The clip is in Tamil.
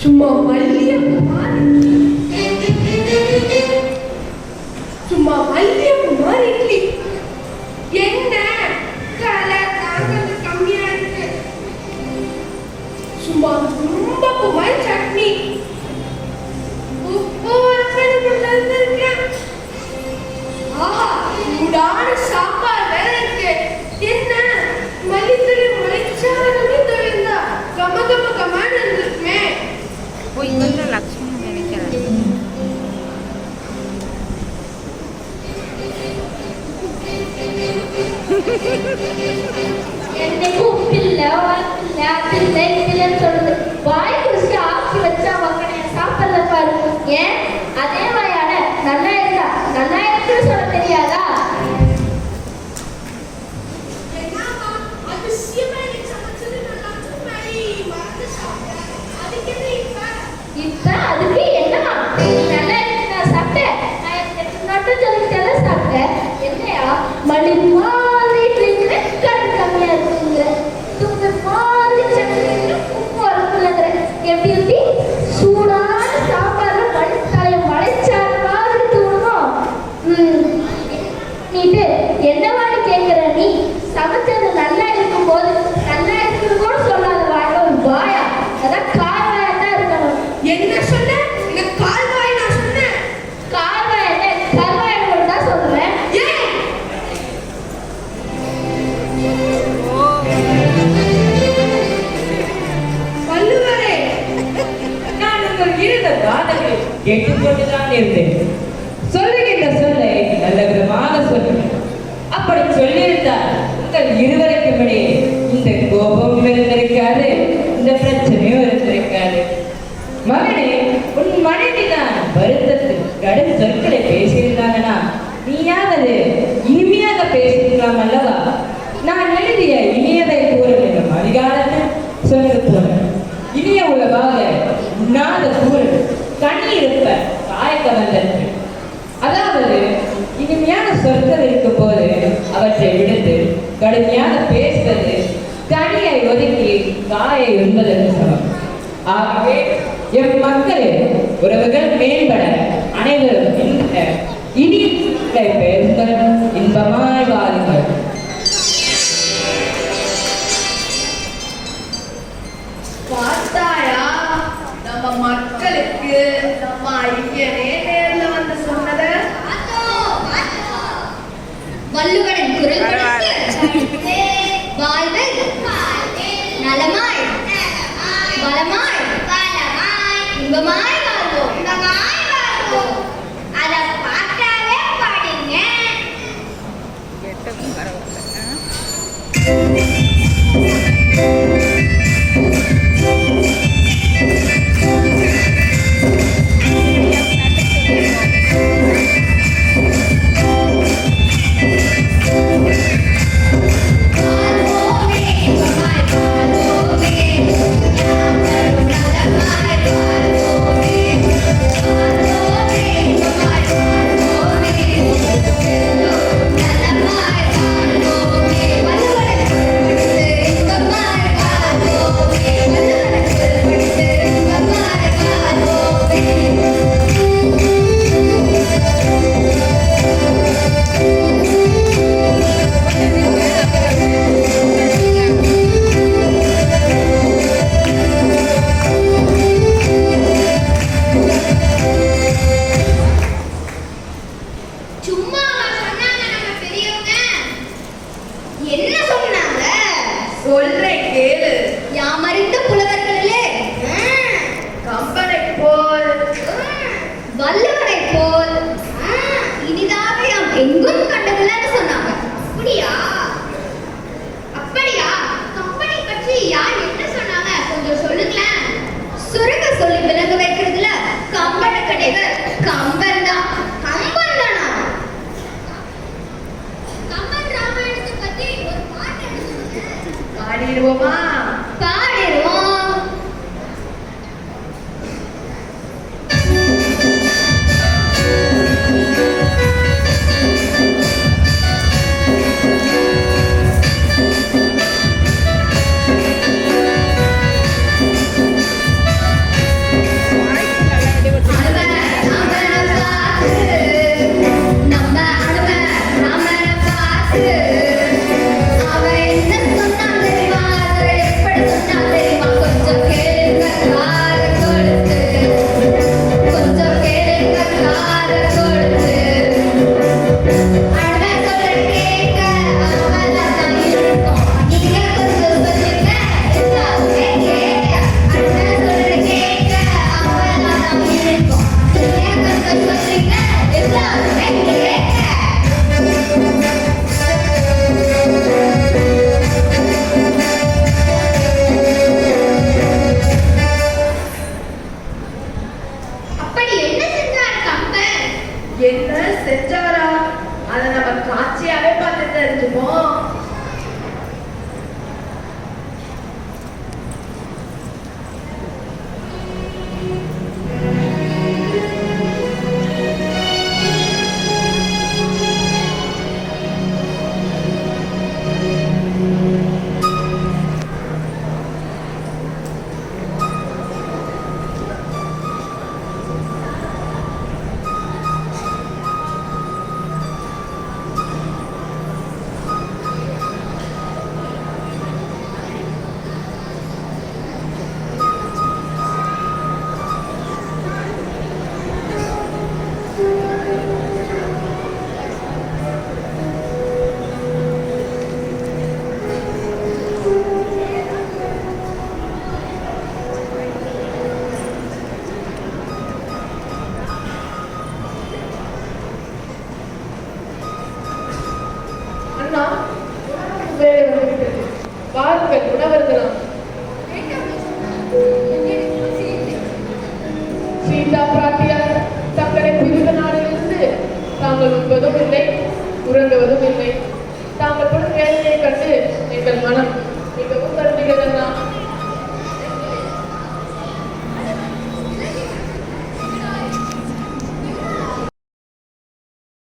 சும்மா மல்லியகுமார் இட்லி என்ன கலர் தாங்க கம்மியா இருக்கு. சும்மா ரொம்ப குமார் சட்னி உப்பு இருக்கேன். ஆஹா, சூடான சாப்பாடு வேற இருக்கு. என்ன மல்லித்தூள் முளைச்சாலுமே தொழில்தா கம கம கமான்னு இருந்துருக்குமே. லக்ஷ்மி நினைக்கிறேன். என்னைக்கும் பிள்ளை பிள்ளை பிள்ளைன்னு சொல்றது வாய் குடிச்சு ஆக்கி வச்சா மக்கள் சாப்பிடல பாரு. ஏன் அதே வாயால நல்லா இருக்கா நல்லா இருக்குன்னு சொல்ல தெரியாதா? இப்ப அதுக்கு என்னமா நல்லா இருக்கு நான் சாப்பிட்டேன். நான் எனக்கு நட்டு சொல்லிட்டு சாப்பிட்டேன். என்னையா மல்லிகை கம்மியா இருக்குங்க. துங்க மாதிரி சட்னி உப்பு வரக்குள்ளங்கிற எப்படி எப்படி சூடான சாப்பாடுல மழைத்தாய மழைச்சாறு மாதிரி தூணுமோ. நீட்டு என்னவான்னு கேட்கிற நீ சமைச்சது நல்லா இருக்கும் போது நல்லா இருக்குன்னு கூட சொல்லாத வாங்க வாயா. அதான் கால் வாயா தான் இருக்கணும். என்ன சொன்ன? எனக்கு கால் வாய் நான் சொன்னேன். கால் வாய் என்ன கருவாய் கூட தான் சொல்லுவேன். கேட்டுக்கொண்டுதான் இருந்தேன். சொல்லுகின்ற சொல்லை நல்ல விதமாக சொல்லுங்கள். அப்படி சொல்லியிருந்தால் உங்கள் இருவருக்கும் இடையே இந்த கோபம் இருந்திருக்காது, இந்த பிரச்சனையும் இருந்திருக்காது. மகனே, உன் மனைவிதான் வருத்தத்தில் கடும் சொற்களை பேசியிருந்தாங்கன்னா நீயாவது இனிமையாக பேசியிருக்கலாம் அல்லவா? நான் எழுதிய இனியதை கூற வேண்டும் அதிகாரத்தில் சொல்லு போன இனிய உலகாக உண்ணாத கூறு கனி இருப்ப காய்க்க வந்தது. அதாவது இனிமையான சொற்கள் இருக்கும் போது அவற்றை விடுத்து கடுமையாக பேசுவது கனியை ஒதுக்கி காயை உண்பதற்கு சமம். ஆகவே எம் மக்களே உறவுகள் மேம்பட அனைவரும் இந்த இனிய பேசுங்கள், இன்பமாய் வாருங்கள். பார்த்தாயா நம்ம மக்களுக்கு நம்ம ஐயனே நேர்ல வந்து சொன்னத. வள்ளுவனின் குரல் வாழ்வு நலமாய் வளமாய் இன்பமாய் வாழ்வோம். அதை பார்த்தாவே பாடுங்க. வேலை வந்துவிட்டது. வாருங்கள், உணவருந்தலாம். சீதா பிராட்டியார் தங்களை பிரிவு நாளிலிருந்து தாங்கள் உண்பதும் இல்லை, உறங்குவதும் இல்லை. தாங்கள் படும் வேதனையை கண்டு எங்கள் மனம்